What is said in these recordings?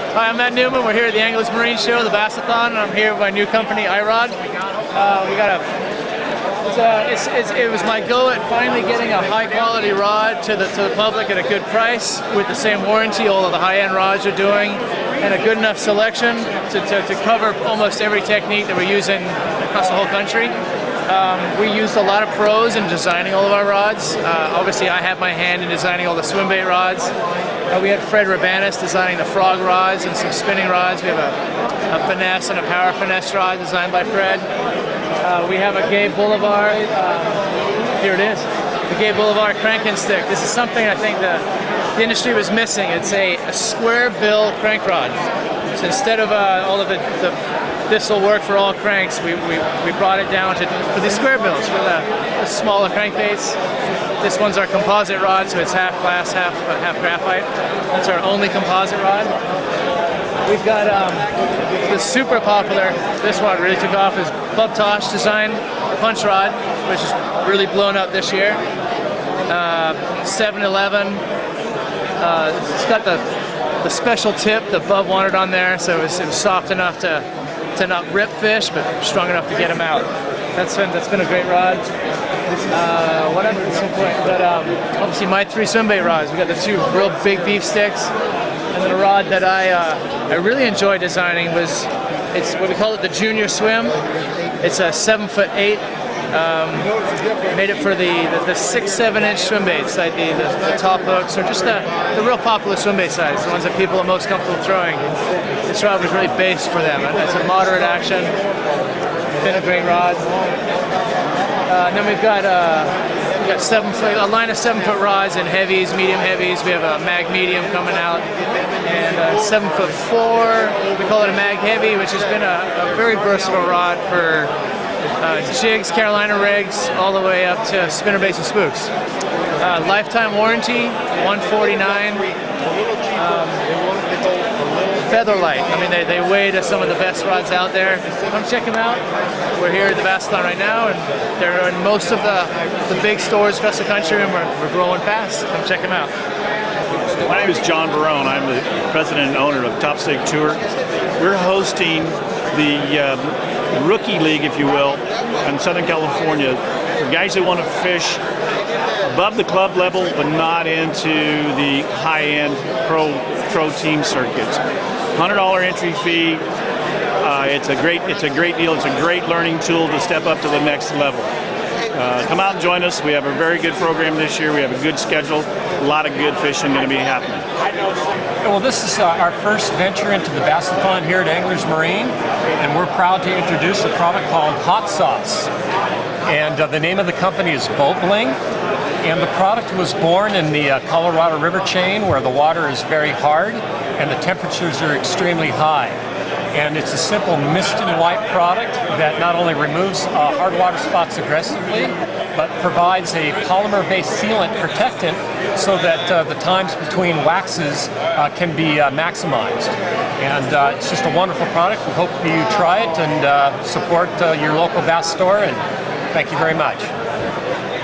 Hi, I'm Matt Newman. We're here at the Anglers Marine Show, the Bass-a-thon, and I'm here with my new company, iRod. It was my go at finally getting a high-quality rod to the public at a good price with the same warranty all of the high-end rods are doing, and a good enough selection to cover almost every technique that we're using across the whole country. We used a lot of pros in designing all of our rods. Obviously, I have my hand in designing all the swim bait rods. We had Fred Rabanis designing the frog rods and some spinning rods. We have a finesse and a power finesse rod designed by Fred. We have a Gabe Boulevard. Here it is. The Gabe Boulevard crank and stick. This is something I think the industry was missing. It's a square bill crank rod. So instead of all of this will work for all cranks, we brought it down for the square bills, for the smaller crankbaits. This one's our composite rod, so it's half glass, half graphite. That's our only composite rod. We've got the super popular, this one really took off, is Club Tosh design punch rod, which is really blown up this year. 7-11. It's got the special tip that Bub wanted on there, so it was soft enough to not rip fish, but strong enough to get them out. That's been a great rod. Whatever at some point, but obviously my 3 swim bait rods. We got the 2 real big beef sticks, and then a rod that I really enjoy designing it's what we call it the Junior Swim. It's a 7'8". Made it for the 6-7 inch swim baits, like the top hooks, or just the real popular swim bait size, the ones that people are most comfortable throwing. This rod was really based for them. It's a moderate action. Been a great rod. And then we've got a line of 7-foot rods and heavies, medium heavies. We have a mag medium coming out, and a 7'4". We call it a mag heavy, which has been a very versatile rod for jigs, Carolina rigs, all the way up to spinnerbaits and spooks. Lifetime warranty, $149. Featherlight. I mean, they weigh to some of the best rods out there. Come check them out. We're here at the Bass-a-thon right now, and they're in most of the big stores across the country, and we're growing fast. Come check them out. My name is John Barone. I'm the president and owner of Top Sig Tour. We're hosting the Rookie League, if you will, in Southern California, for guys that want to fish above the club level, but not into the high-end pro team circuits. $100 entry fee. It's a great deal. It's a great learning tool to step up to the next level. Come out and join us. We have a very good program this year. We have a good schedule. A lot of good fishing going to be happening. Well, this is our first venture into the Bass-a-thon here at Anglers Marine, and we're proud to introduce a product called Hot Sauce. And the name of the company is Boat Bling, and the product was born in the Colorado River chain, where the water is very hard and the temperatures are extremely high. And it's a simple mist and wipe product that not only removes hard water spots aggressively, but provides a polymer-based sealant protectant so that the times between waxes can be maximized. And it's just a wonderful product. We hope you try it and support your local bass store, and thank you very much.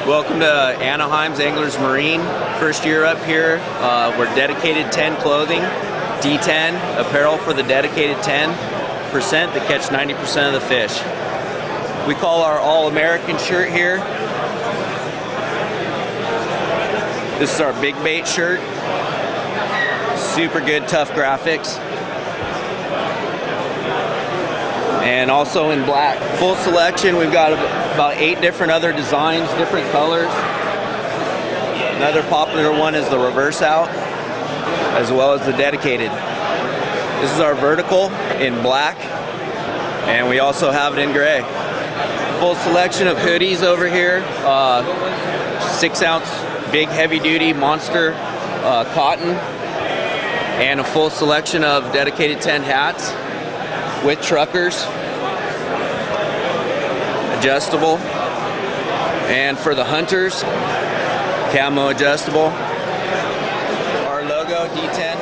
Welcome to Anaheim's Anglers Marine. First year up here. We're dedicated 10 clothing. D10 apparel for the dedicated 10% that catch 90% of the fish. We call our All-American shirt here. This is our big bait shirt. Super good, tough graphics. And also in black. Full selection. We've got about 8 different other designs, different colors. Another popular one is the reverse out, as well as the dedicated. This is our vertical in black, and we also have it in gray. Full selection of hoodies over here, 6-ounce big heavy duty monster cotton, and a full selection of dedicated 10 hats with truckers, adjustable, and for the hunters, camo adjustable. D10,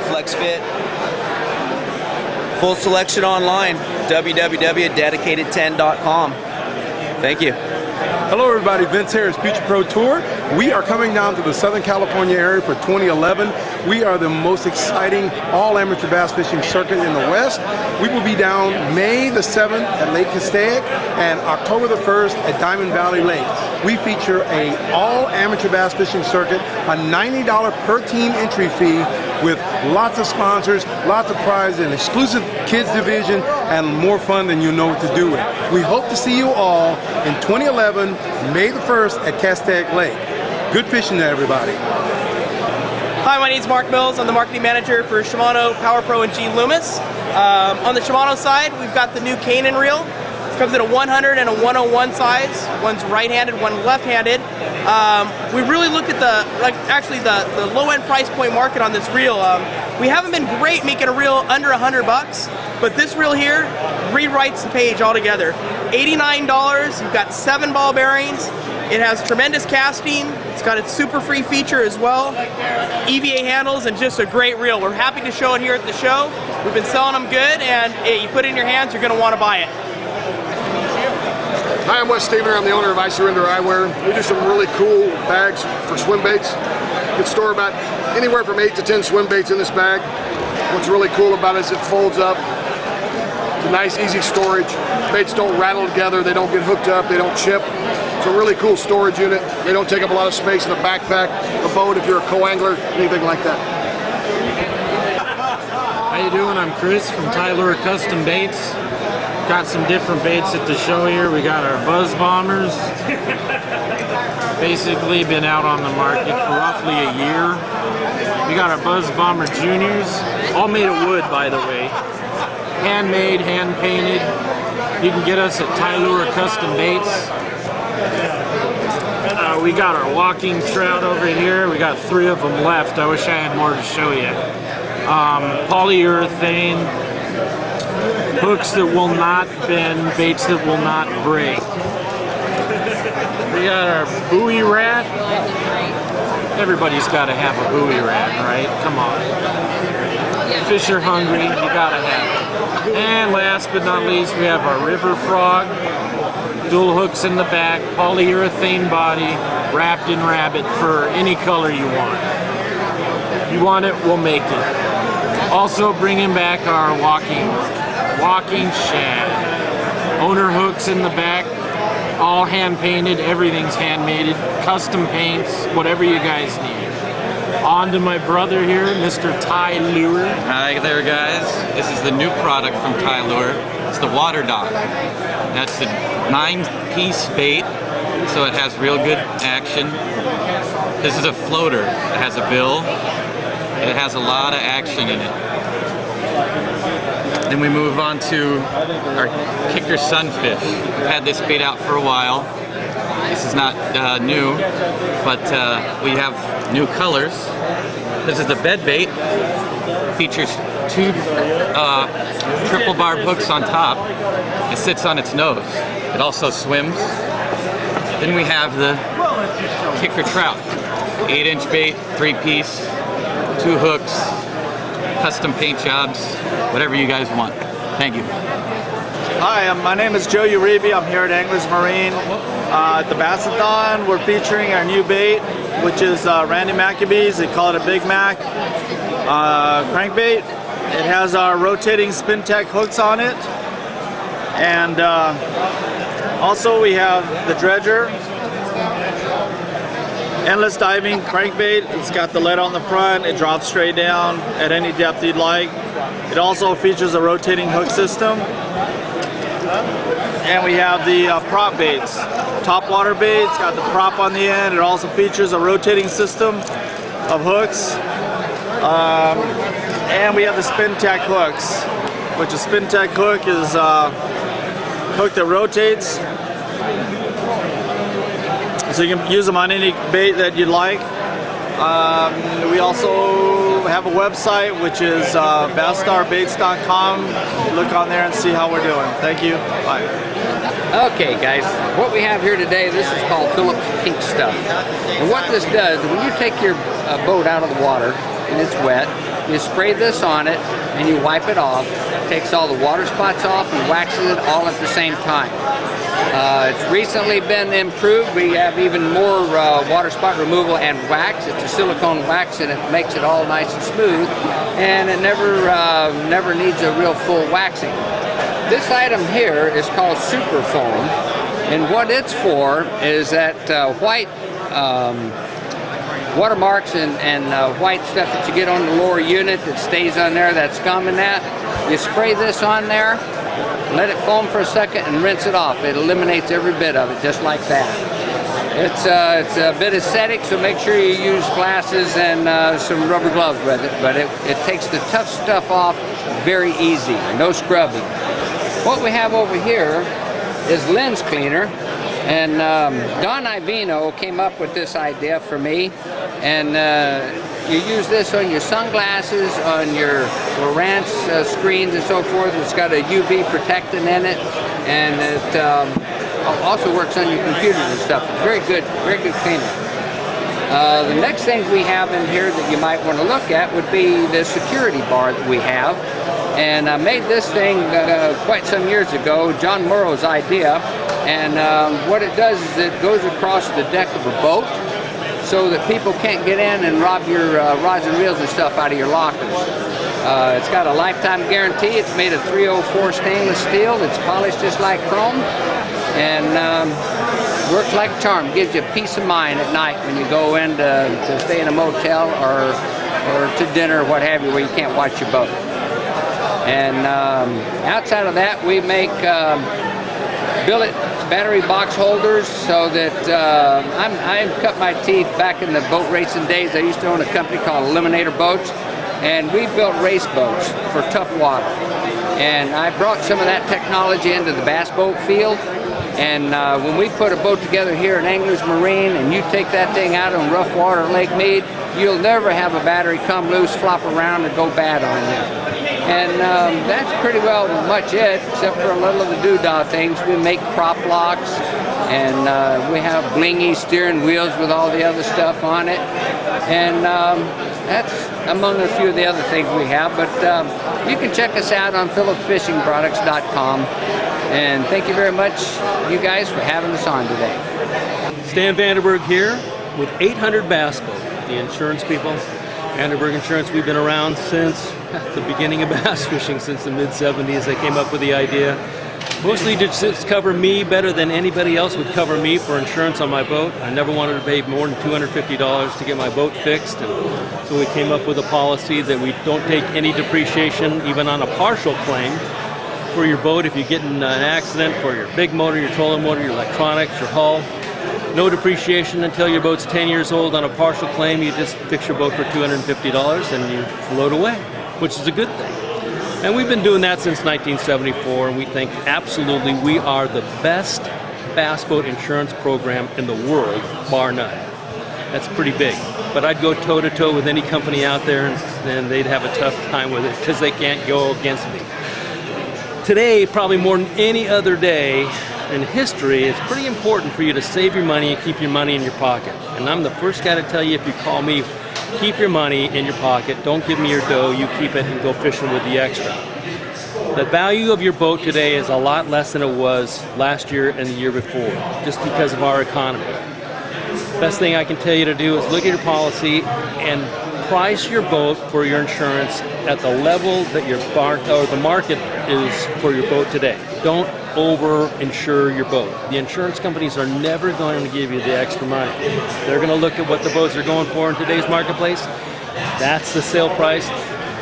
Flex Fit, full selection online, www.dedicated10.com. Thank you. Hello everybody, Vince Harris, Future Pro Tour. We are coming down to the Southern California area for 2011. We are the most exciting all-amateur bass fishing circuit in the West. We will be down May the 7th at Lake Castaic and October the 1st at Diamond Valley Lake. We feature a all-amateur bass fishing circuit, a $90 per team entry fee with lots of sponsors, lots of prizes, an exclusive kids division, and more fun than you know what to do with. We hope to see you all in 2011, May the 1st at Castaic Lake. Good fishing there, everybody. Hi, my name is Mark Mills. I'm the marketing manager for Shimano, Power Pro, and G Loomis. On the Shimano side, we've got the new Canaan reel. It comes in a 100 and a 101 size. One's right-handed, one left-handed. We really looked at the low-end price point market on this reel. We haven't been great making a reel under $100, but this reel here rewrites the page altogether. $89. You've got 7 ball bearings. It has tremendous casting. It's got its super free feature as well. EVA handles and just a great reel. We're happy to show it here at the show. We've been selling them good, and you put it in your hands, you're going to want to buy it. Hi, I'm Wes Stevener. I'm the owner of I Surrender Eyewear. We do some really cool bags for swim baits. You can store about anywhere from 8 to 10 swim baits in this bag. What's really cool about it is it folds up. It's a nice, easy storage. Baits don't rattle together. They don't get hooked up. They don't chip. It's a really cool storage unit. They don't take up a lot of space in a backpack, a boat if you're a co-angler, anything like that. How you doing? I'm Chris from Tyler Custom Baits. Got some different baits at the show here. We got our Buzz Bombers. Basically been out on the market for roughly a year. We got our Buzz Bomber Juniors, all made of wood, by the way. Handmade, hand painted. You can get us at Tyler Custom Baits. We got our walking trout over here. We got 3 of them left. I wish I had more to show you. Polyurethane, hooks that will not bend, baits that will not break. We got our buoy rat. Everybody's got to have a buoy rat, right? Come on. Fish are hungry, you gotta have it. And last but not least, we have our river frog. Dual hooks in the back, polyurethane body, wrapped in rabbit for any color you want. You want it, we'll make it. Also bringing back our walking shad. Owner hooks in the back, all hand painted, everything's handmade, custom paints, whatever you guys need. On to my brother here, Mr. Ty Lure. Hi there, guys. This is the new product from Ty Lure. It's the Water Dog. That's the 9-piece bait, so it has real good action. This is a floater. It has a bill. It has a lot of action in it. Then we move on to our Kicker Sunfish. We've had this bait out for a while. This is not new, but we have new colors. This is the bed bait. Features 2 triple barb hooks on top. It sits on its nose. It also swims. Then we have the Kicker Trout. 8-inch bait, 3-piece, 2 hooks, custom paint jobs, whatever you guys want. Thank you. Hi, my name is Joe Uribe. I'm here at Anglers Marine. At the Bass-a-thon, we're featuring our new bait, which is Randy McAbee's. They call it a Big Mac crankbait. It has our rotating spin tech hooks on it. And also we have the Dredger. Endless diving crankbait. It's got the lead on the front. It drops straight down at any depth you'd like. It also features a rotating hook system. And we have the prop baits. Top water bait, it's got the prop on the end. It also features a rotating system of hooks. And we have the spin tech hooks, which a spin tech hook is a hook that rotates. So you can use them on any bait that you'd like. We also have a website, which is basstarbaits.com. Look on there and see how we're doing. Thank you. Bye. Okay, guys, what we have here today, this is called Phillips Pink Stuff. And what this does, when you take your boat out of the water and it's wet, You spray this on it and you wipe it off. Takes all the water spots off and waxes it all at the same time. It's recently been improved. We have even more water spot removal and wax. It's a silicone wax and it makes it all nice and smooth, and it never needs a real full waxing. This item here is called Super Foam, and what it's for is that white watermarks and white stuff that you get on the lower unit that stays on there, that scum and that. You spray this on there, let it foam for a second and rinse it off. It eliminates every bit of it, just like that. It's a bit aesthetic, so make sure you use glasses and some rubber gloves with it, but it takes the tough stuff off very easy, no scrubbing. What we have over here is lens cleaner, and Don Ivino came up with this idea for me, and you use this on your sunglasses, on your Lowrance screens and so forth. It's got a UV protectant in it, and it also works on your computers and stuff. It's very good cleaner. The next thing we have in here that you might want to look at would be the security bar that we have. And I made this thing quite some years ago, John Morrow's idea. And what it does is it goes across the deck of a boat so that people can't get in and rob your rods and reels and stuff out of your lockers. It's got a lifetime guarantee. It's made of 304 stainless steel. It's polished just like chrome, and works like a charm. Gives you peace of mind at night when you go in to stay in a motel or to dinner or what have you, where you can't watch your boat. And outside of that, we make billet battery box holders, so that I cut my teeth back in the boat racing days. I used to own a company called Eliminator Boats, and we built race boats for tough water. And I brought some of that technology into the bass boat field. And when we put a boat together here at Anglers Marine, and you take that thing out on rough water at Lake Mead, you'll never have a battery come loose, flop around, or go bad on you. And that's pretty well much it, except for a little of the doodah things. We make prop locks, and we have blingy steering wheels with all the other stuff on it. And that's among a few of the other things we have. But you can check us out on phillipsfishingproducts.com. And thank you very much, you guys, for having us on today. Stan Vanderberg here with 800 Bass Boat, the insurance people. Vanderberg Insurance, we've been around since the beginning of bass fishing, since the mid-70s. They came up with the idea, mostly to just cover me better than anybody else would cover me for insurance on my boat. I never wanted to pay more than $250 to get my boat fixed, and so we came up with a policy that we don't take any depreciation, even on a partial claim, for your boat if you get in an accident, for your big motor, your trolling motor, your electronics, your hull. No depreciation until your boat's 10 years old. On a partial claim, you just fix your boat for $250 and you float away, which is a good thing. And we've been doing that since 1974, and we think absolutely we are the best bass boat insurance program in the world, bar none. That's pretty big. But I'd go toe-to-toe with any company out there, and they'd have a tough time with it because they can't go against me. Today, probably more than any other day in history, it's pretty important for you to save your money and keep your money in your pocket. And I'm the first guy to tell you, if you call me, keep your money in your pocket. Don't give me your dough. You keep it and go fishing with the extra. The value of your boat today is a lot less than it was last year and the year before, just because of our economy. Best thing I can tell you to do is look at your policy and price your boat for your insurance at the level that the market is for your boat today. Don't over-insure your boat. The insurance companies are never going to give you the extra money. They're going to look at what the boats are going for in today's marketplace. That's the sale price.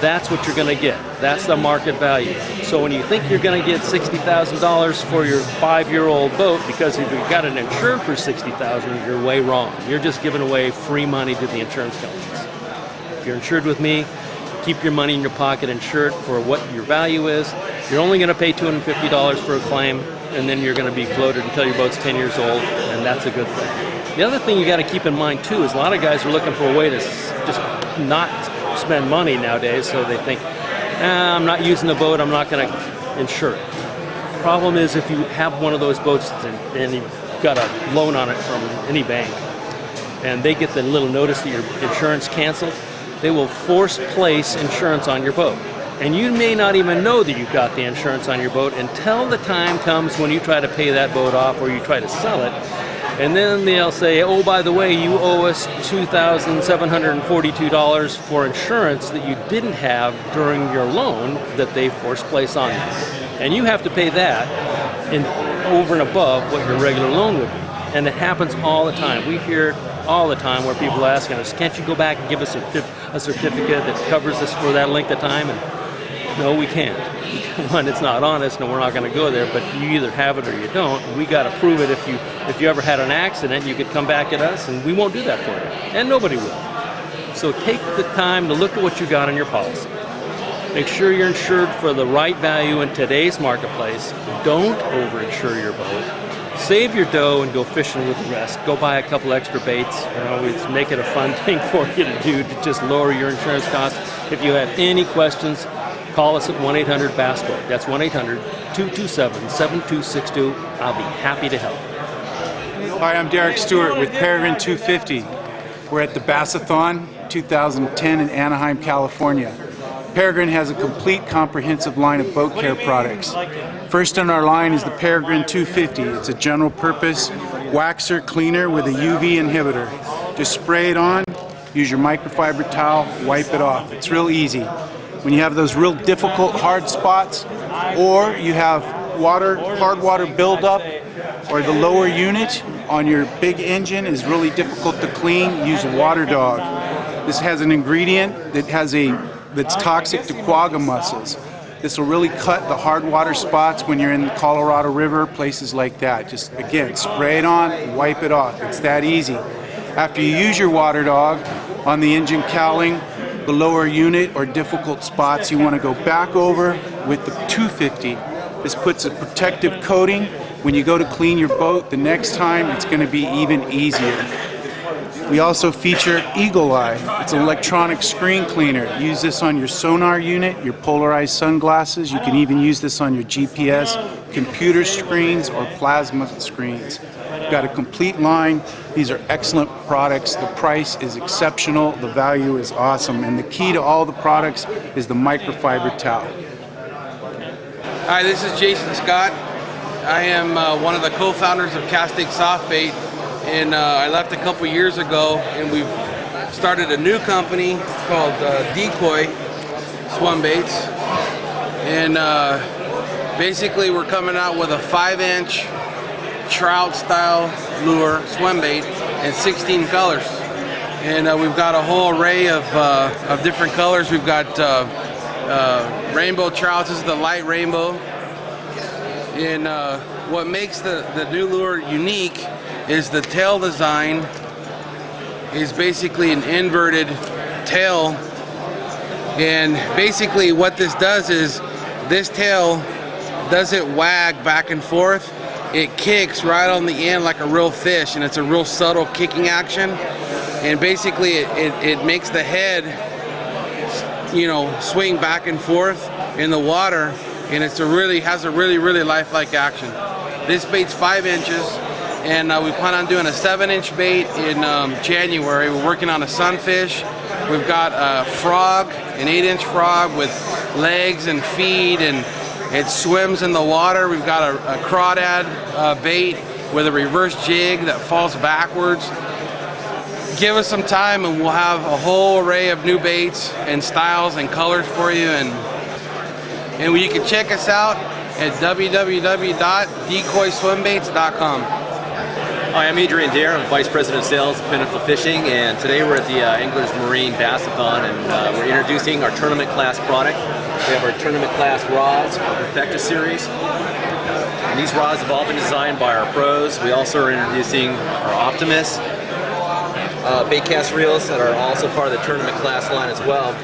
That's what you're going to get. That's the market value. So when you think you're going to get $60,000 for your 5-year-old boat because if you've got it insured for $60,000, you're way wrong. You're just giving away free money to the insurance companies. If you're insured with me, keep your money in your pocket, insure it for what your value is. You're only going to pay $250 for a claim, and then you're going to be floated until your boat's 10 years old, and that's a good thing. The other thing you got to keep in mind too is a lot of guys are looking for a way to just not spend money nowadays, so they think, I'm not using the boat, I'm not going to insure it. The problem is if you have one of those boats and you've got a loan on it from any bank, and they get the little notice that your insurance canceled, they will force place insurance on your boat. And you may not even know that you've got the insurance on your boat until the time comes when you try to pay that boat off or you try to sell it. And then they'll say, oh, by the way, you owe us $2,742 for insurance that you didn't have during your loan that they forced place on you. And you have to pay that over and above what your regular loan would be. And it happens all the time. We hear it all the time where people are asking us, can't you go back and give us a certificate that covers us for that length of time? And no, we can't. One, it's not honest, and we're not going to go there, but you either have it or you don't. We got to prove it. If you ever had an accident, you could come back at us, and we won't do that for you. And nobody will. So take the time to look at what you got on your policy. Make sure you're insured for the right value in today's marketplace. Don't overinsure your boat. Save your dough and go fishing with the rest. Go buy a couple extra baits. Make it a fun thing for you to do to just lower your insurance costs. If you have any questions, call us at 1-800-BASS-BOAT. That's 1-800-227-7262. I'll be happy to help. Hi, I'm Derek Stewart with Peregrine 250. We're at the Bass-a-thon 2010 in Anaheim, California. Peregrine has a complete comprehensive line of boat care products. First in our line is the Peregrine 250. It's a general purpose waxer cleaner with a UV inhibitor. Just spray it on, use your microfiber towel, wipe it off. It's real easy. When you have those real difficult hard spots, or you have hard water buildup, or the lower unit on your big engine is really difficult to clean, use Water Dog. This has an ingredient that's toxic to quagga mussels. This will really cut the hard water spots when you're in the Colorado River, places like that. Just again, spray it on, wipe it off. It's that easy. After you use your Water Dog on the engine cowling, the lower unit or difficult spots, you want to go back over with the 250. This puts a protective coating. When you go to clean your boat the next time, it's going to be even easier. We also feature Eagle Eye. It's an electronic screen cleaner. Use this on your sonar unit, your polarized sunglasses. You can even use this on your GPS, computer screens, or plasma screens. We've got a complete line. These are excellent products. The price is exceptional. The value is awesome. And the key to all the products is the microfiber towel. Hi, this is Jason Scott. I am one of the co-founders of Casting Soft Bait, and I left a couple years ago, and we've started a new company called Decoy Swim Baits, and basically we're coming out with a 5-inch trout style lure swim bait in 16 colors, and we've got a whole array of different colors. We've got rainbow trouts. This is the light rainbow. And what makes the new lure unique is the tail design is basically an inverted tail. And basically what this does is this tail doesn't wag back and forth. It kicks right on the end like a real fish, and it's a real subtle kicking action. And basically it makes the head, swing back and forth in the water, and has a really lifelike action. This bait's 5 inches, and we plan on doing a 7-inch bait in January. We're working on a sunfish. We've got a frog, an 8-inch frog with legs and feet, and it swims in the water. We've got a crawdad bait with a reverse jig that falls backwards. Give us some time and we'll have a whole array of new baits and styles and colors for you, and you can check us out at www.decoyswimbaits.com. Hi, I'm Adrian Dare. I'm Vice President of Sales at Pinnacle Fishing, and today we're at the Anglers Marine Bass-a-thon, and we're introducing our tournament class product. We have our tournament class rods, our Perfecta series. And these rods have all been designed by our pros. We also are introducing our Optimus bait cast reels that are also part of the tournament class line as well.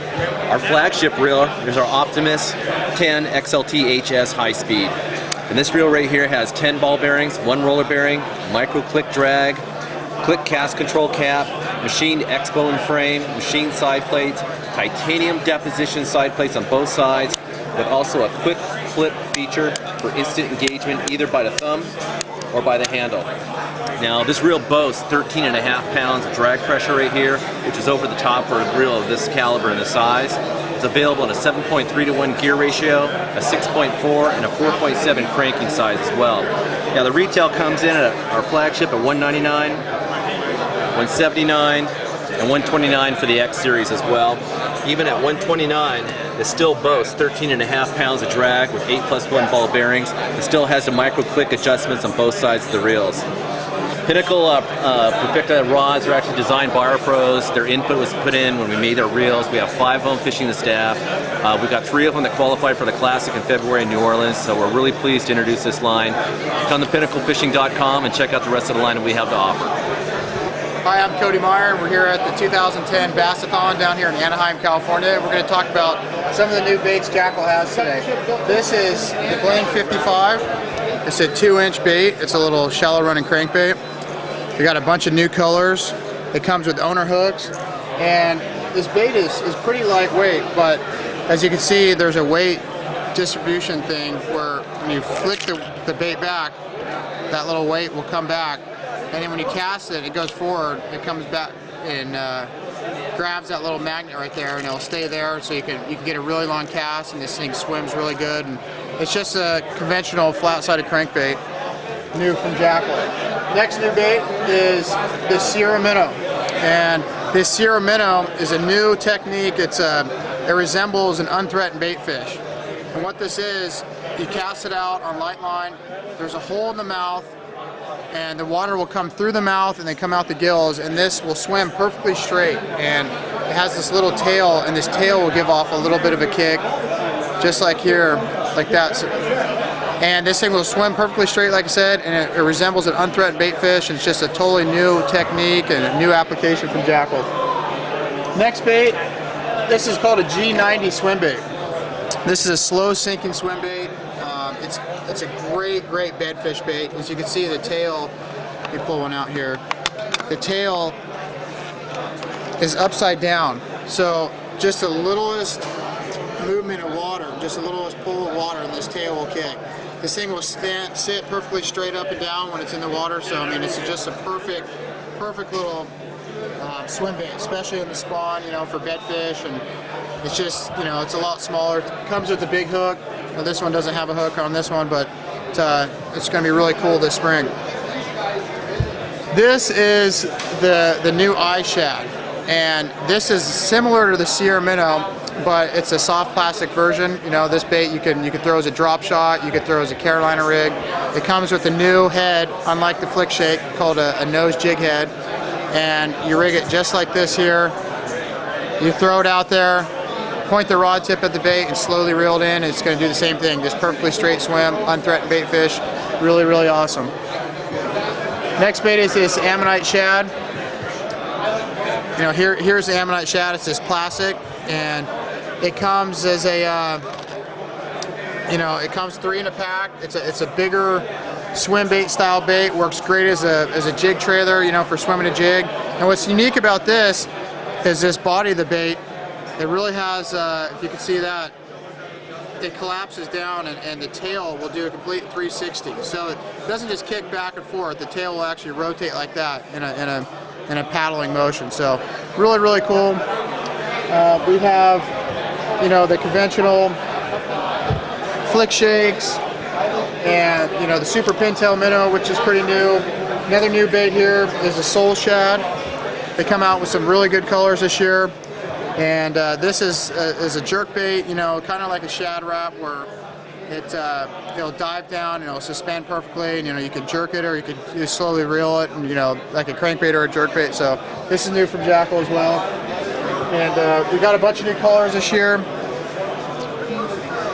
Our flagship reel is our Optimus 10 XLT HS high speed. And this reel right here has 10 ball bearings, 1 roller bearing, micro click drag, click cast control cap, machined X-bone frame, machined side plates, titanium deposition side plates on both sides, with also a quick flip feature for instant engagement either by the thumb or by the handle. Now this reel boasts 13.5 pounds of drag pressure right here, which is over the top for a reel of this caliber and this size. It's available in a 7.3-to-1 gear ratio, a 6.4, and a 4.7 cranking size as well. Now the retail comes in at our flagship at $199, $179, and $129 for the X series as well. Even at $129, it still boasts 13.5 pounds of drag with 8+1 ball bearings. It still has the micro-click adjustments on both sides of the reels. Pinnacle Perfecta rods are actually designed by our pros. Their input was put in when we made our reels. We have 5 of them fishing the staff. We've got 3 of them that qualified for the Classic in February in New Orleans, so we're really pleased to introduce this line. Come to pinnaclefishing.com and check out the rest of the line that we have to offer. Hi, I'm Cody Meyer. We're here at the 2010 Bass-a-thon down here in Anaheim, California. We're going to talk about some of the new baits Jackall has today. This is the Bling 55. It's a 2-inch bait. It's a little shallow running crankbait. We got a bunch of new colors. It comes with owner hooks, and this bait is pretty lightweight, but as you can see, there's a weight distribution thing where when you flick the bait back, that little weight will come back, and then when you cast it, it goes forward, it comes back and grabs that little magnet right there, and it'll stay there, so you can get a really long cast, and this thing swims really good. And it's just a conventional flat-sided crankbait, new from Jackall. Next new bait is the Sierra Minnow, and this Sierra Minnow is a new technique. It resembles an unthreatened bait fish, and what this is, you cast it out on light line. There's a hole in the mouth, and the water will come through the mouth and then come out the gills, and this will swim perfectly straight, and it has this little tail, and this tail will give off a little bit of a kick, just like here, like that. And this thing will swim perfectly straight, like I said, and it resembles an unthreatened bait fish, and it's just a totally new technique and a new application from Jackall. Next bait, this is called a G90 swim bait. This is a slow sinking swim bait. It's a great bedfish bait. As you can see, the tail, let me pull one out here. The tail is upside down, so just the littlest movement of water, just the littlest pull of water, and this tail will kick. This thing will sit perfectly straight up and down when it's in the water, so I mean, it's just a perfect little swim bait, especially in the spawn, you know, for bedfish. And it's just, you know, it's a lot smaller. It comes with a big hook. Well, this one doesn't have a hook on this one, but it's going to be really cool this spring. This is the new eye shad, and this is similar to the Sierra Minnow, but it's a soft plastic version. You know, this bait you can throw as a drop shot, you could throw as a Carolina rig. It comes with a new head, unlike the Flick Shake, called a nose jig head, and you rig it just like this here. You throw it out there, point the rod tip at the bait, and slowly reel it in. It's going to do the same thing, just perfectly straight swim, unthreatened bait fish. Really, really awesome. Next bait is this Ammonite shad. You know, here's the Ammonite shad. It's this plastic, and it comes as a, you know, it comes 3 in a pack. It's a bigger swim bait style bait. Works great as a jig trailer, you know, for swimming a jig. And what's unique about this is this body of the bait. It really has, if you can see that, it collapses down, and the tail will do a complete 360. So it doesn't just kick back and forth. The tail will actually rotate like that in a paddling motion. So really, really cool. We have, you know, the conventional Flick Shakes, and, you know, the Super Pintail Minnow, which is pretty new. Another new bait here is the Soul Shad. They come out with some really good colors this year. And this is a jerk bait, you know, kind of like a shad wrap, where it'll dive down, and it'll suspend perfectly, and, you know, you can jerk it, or you can just slowly reel it, and, you know, like a crankbait or a jerk bait. So this is new from Jackall as well. And we got a bunch of new colors this year.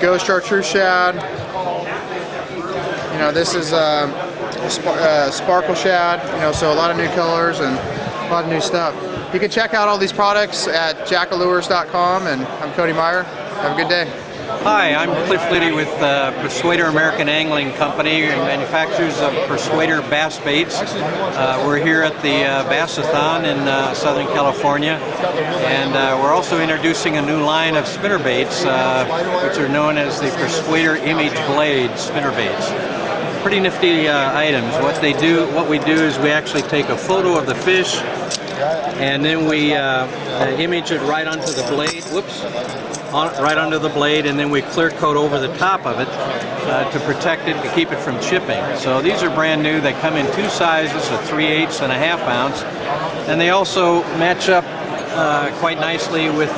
Ghost Chartreuse Shad. You know, this is Sparkle Shad. You know, so a lot of new colors and a lot of new stuff. You can check out all these products at jackalures.com, and I'm Cody Meyer. Have a good day. Hi, I'm Cliff Liddy with Persuader American Angling Company, manufacturers of Persuader bass baits. We're here at the Bass-a-thon in Southern California, and we're also introducing a new line of spinner baits, which are known as the Persuader Image Blade spinner baits. pretty nifty items. What we do is we actually take a photo of the fish, and then we image it right onto the blade. Whoops. Right under the blade, and then we clear coat over the top of it to protect it, to keep it from chipping. So these are brand new. They come in 2 sizes, a 3/8 and a 1/2 ounce, and they also match up quite nicely with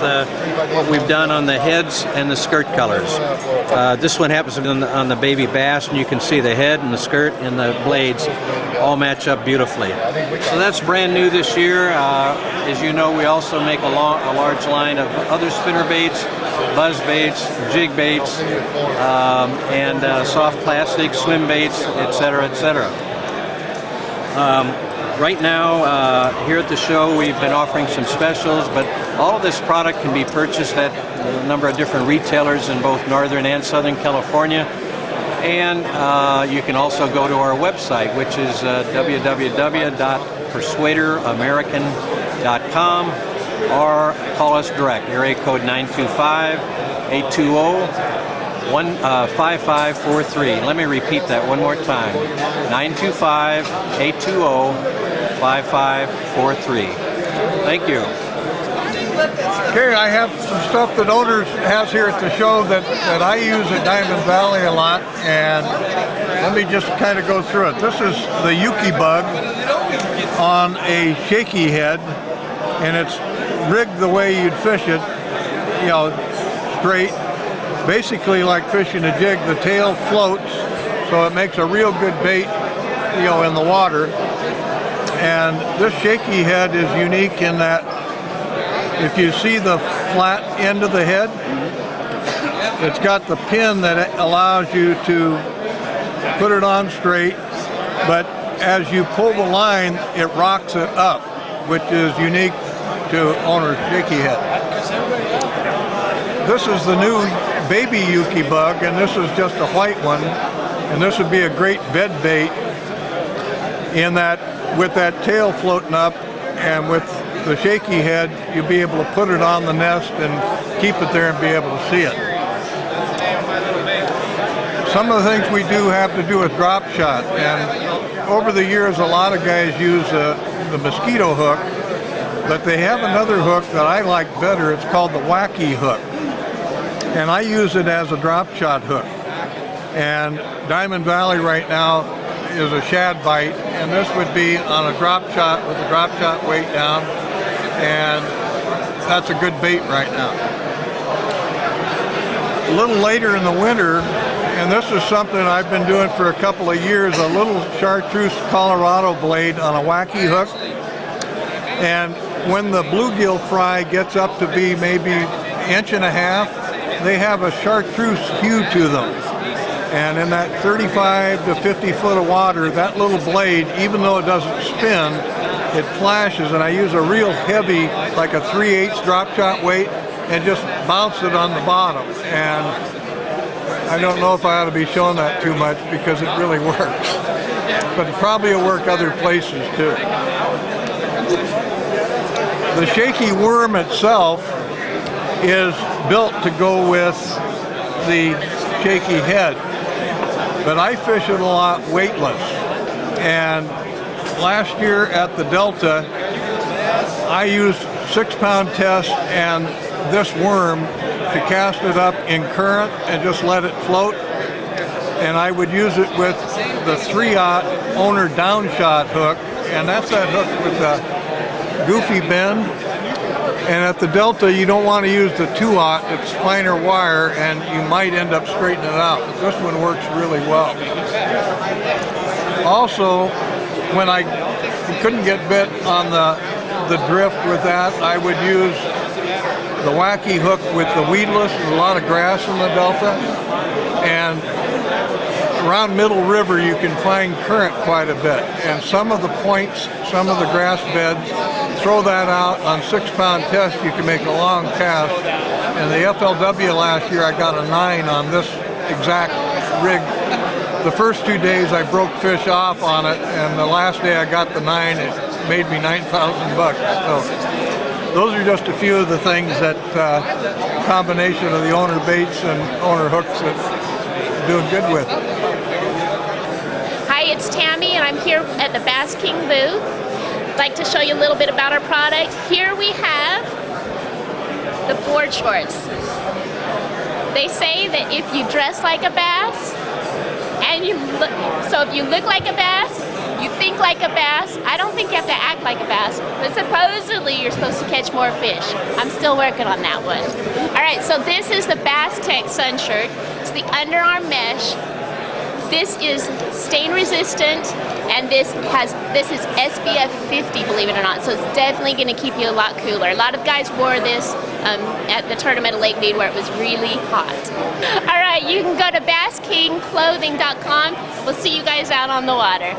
what we've done on the heads and the skirt colors. This one happens to be on the baby bass, and you can see the head and the skirt and the blades all match up beautifully. So that's brand new this year. As you know, we also make a large line of other spinner baits, buzz baits, jig baits, and soft plastic, swim baits, etc., etc. Right now, here at the show, we've been offering some specials, but all of this product can be purchased at a number of different retailers in both Northern and Southern California. And you can also go to our website, which is www.persuaderamerican.com, or call us direct, area code 925-820-5543. Let me repeat that one more time, 925-820-5543. Thank you. Okay, I have some stuff that Owners has here at the show that I use at Diamond Valley a lot, and let me just kind of go through it. This is the Yuki bug on a shaky head, and it's rigged the way you'd fish it, you know, straight. Basically like fishing a jig, the tail floats, so it makes a real good bait, you know, in the water. And this shaky head is unique in that if you see the flat end of the head, it's got the pin that allows you to put it on straight, but as you pull the line, it rocks it up, which is unique to Owner's shaky head. This is the new baby Yuki bug, and this is just a white one, and this would be a great bed bait in that with that tail floating up and with the shaky head, you'll be able to put it on the nest and keep it there and be able to see it. Some of the things we do have to do with drop shot, and over the years a lot of guys use the mosquito hook, but they have another hook that I like better. It's called the wacky hook, and I use it as a drop shot hook. And Diamond Valley right now is a shad bite, and this would be on a drop shot with a drop shot weight down, and that's a good bait right now. A little later in the winter, and this is something I've been doing for a couple of years, a little chartreuse Colorado blade on a wacky hook, and when the bluegill fry gets up to be maybe 1.5 inches, they have a chartreuse hue to them. And in that 35 to 50 foot of water, that little blade, even though it doesn't spin, it flashes, and I use a real heavy, like a 3/8 drop shot weight, and just bounce it on the bottom. And I don't know if I ought to be showing that too much because it really works. But it probably will work other places too. The shaky worm itself is built to go with the shaky head, but I fish it a lot weightless. And last year at the Delta, I used 6-pound test and this worm to cast it up in current and just let it float. And I would use it with the 3/0 Owner downshot hook, and that's that hook with the goofy bend. And at the Delta, you don't want to use the 2/0, it's finer wire, and you might end up straightening it out. But this one works really well. Also, when I couldn't get bit on the drift with that, I would use the wacky hook with the weedless. There's a lot of grass in the Delta, and around Middle River you can find current quite a bit, and some of the points, some of the grass beds, throw that out on 6-pound test, you can make a long cast. And the FLW last year I got a 9 on this exact rig. The first 2 days I broke fish off on it, and the last day I got the 9, it made me $9,000. So those are just a few of the things that combination of the Owner baits and Owner hooks that are doing good with. it's Tammy, and I'm here at the Bass King booth. I'd like to show you a little bit about our product. Here we have the board shorts. They say that if you dress like a bass, and so if you look like a bass, you think like a bass. I don't think you have to act like a bass, but supposedly you're supposed to catch more fish. I'm still working on that one. All right, so this is the Bass Tech Sun Shirt. It's the underarm mesh. This is stain resistant, and this is SPF 50, believe it or not, so it's definitely going to keep you a lot cooler. A lot of guys wore this at the tournament at Lake Mead where it was really hot. All right, you can go to BassKingClothing.com. We'll see you guys out on the water.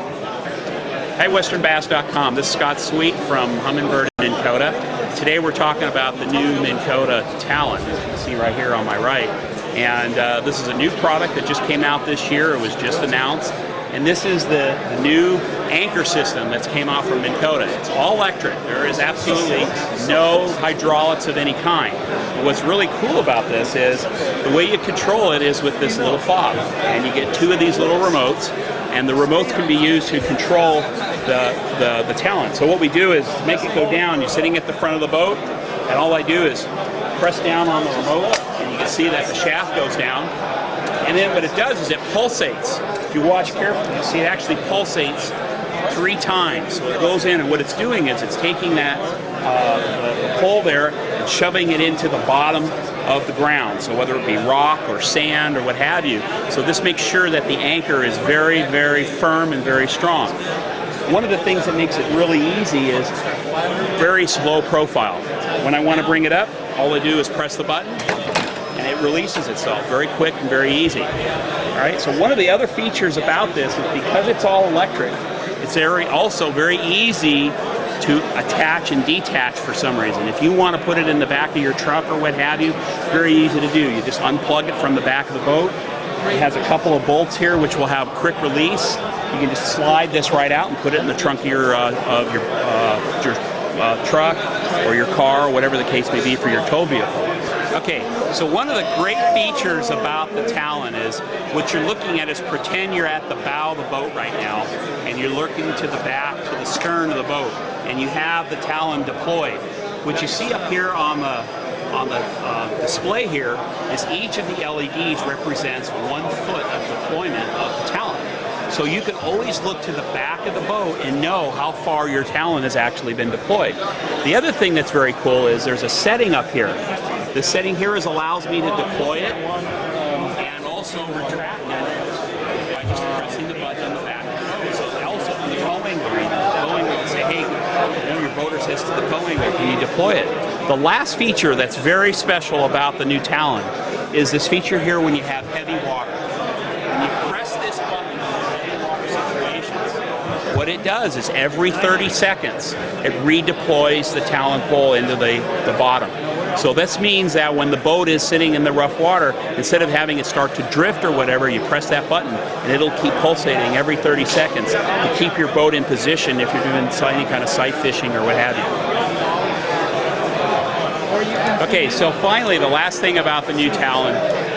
Hey, WesternBass.com. This is Scott Sweet from Humminbird and Minn Kota. Today we're talking about the new Minn Kota Talon, as you can see right here on my right. And this is a new product that just came out this year. It was just announced. And this is the new anchor system that's came out from Minn Kota. It's all electric. There is absolutely no hydraulics of any kind. And what's really cool about this is the way you control it is with this little fob. And you get two of these little remotes, and the remotes can be used to control the Talon. So what we do is to make it go down, you're sitting at the front of the boat, and all I do is press down on the remote, and you can see that the shaft goes down. And then what it does is it pulsates. If you watch carefully, you see it actually pulsates 3 times. So it goes in, and what it's doing is it's taking that the pole there and shoving it into the bottom of the ground. So whether it be rock or sand or what have you. So this makes sure that the anchor is very, very firm and very strong. One of the things that makes it really easy is very slow profile. When I want to bring it up, all I do is press the button, and it releases itself very quick and very easy. All right, so one of the other features about this is because it's all electric, it's also very easy to attach and detach for some reason. If you want to put it in the back of your truck or what have you, very easy to do. You just unplug it from the back of the boat. It has a couple of bolts here which will have quick release. You can just slide this right out and put it in the trunk of your truck or your car, or whatever the case may be for your tow vehicle. Okay, so one of the great features about the Talon is what you're looking at is pretend you're at the bow of the boat right now, and you're looking to the back, to the stern of the boat, and you have the Talon deployed. What you see up here on the display here is each of the LEDs represents 1 foot of deployment of the Talon. So you can always look to the back of the boat and know how far your Talon has actually been deployed. The other thing that's very cool is there's a setting up here. The setting here allows me to deploy it and also retract it by just pressing the button on the back. So also in the towing line, will say, hey, your boat is to the towing line, can you deploy it? The last feature that's very special about the new Talon is this feature here when you have heavy water. When you press this button in heavy water situations, what it does is every 30 seconds it redeploys the Talon pole into the bottom. So this means that when the boat is sitting in the rough water, instead of having it start to drift or whatever, you press that button and it'll keep pulsating every 30 seconds to keep your boat in position if you're doing any kind of sight fishing or what have you. Okay, so finally, the last thing about the new Talon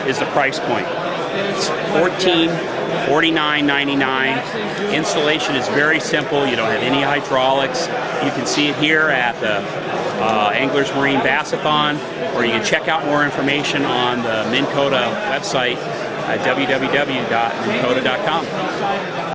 is the price point. It's $1449.99. Installation is very simple. You don't have any hydraulics. You can see it here at the Anglers Marine Bass-a-thon, or you can check out more information on the Minn Kota website at www.minnkota.com.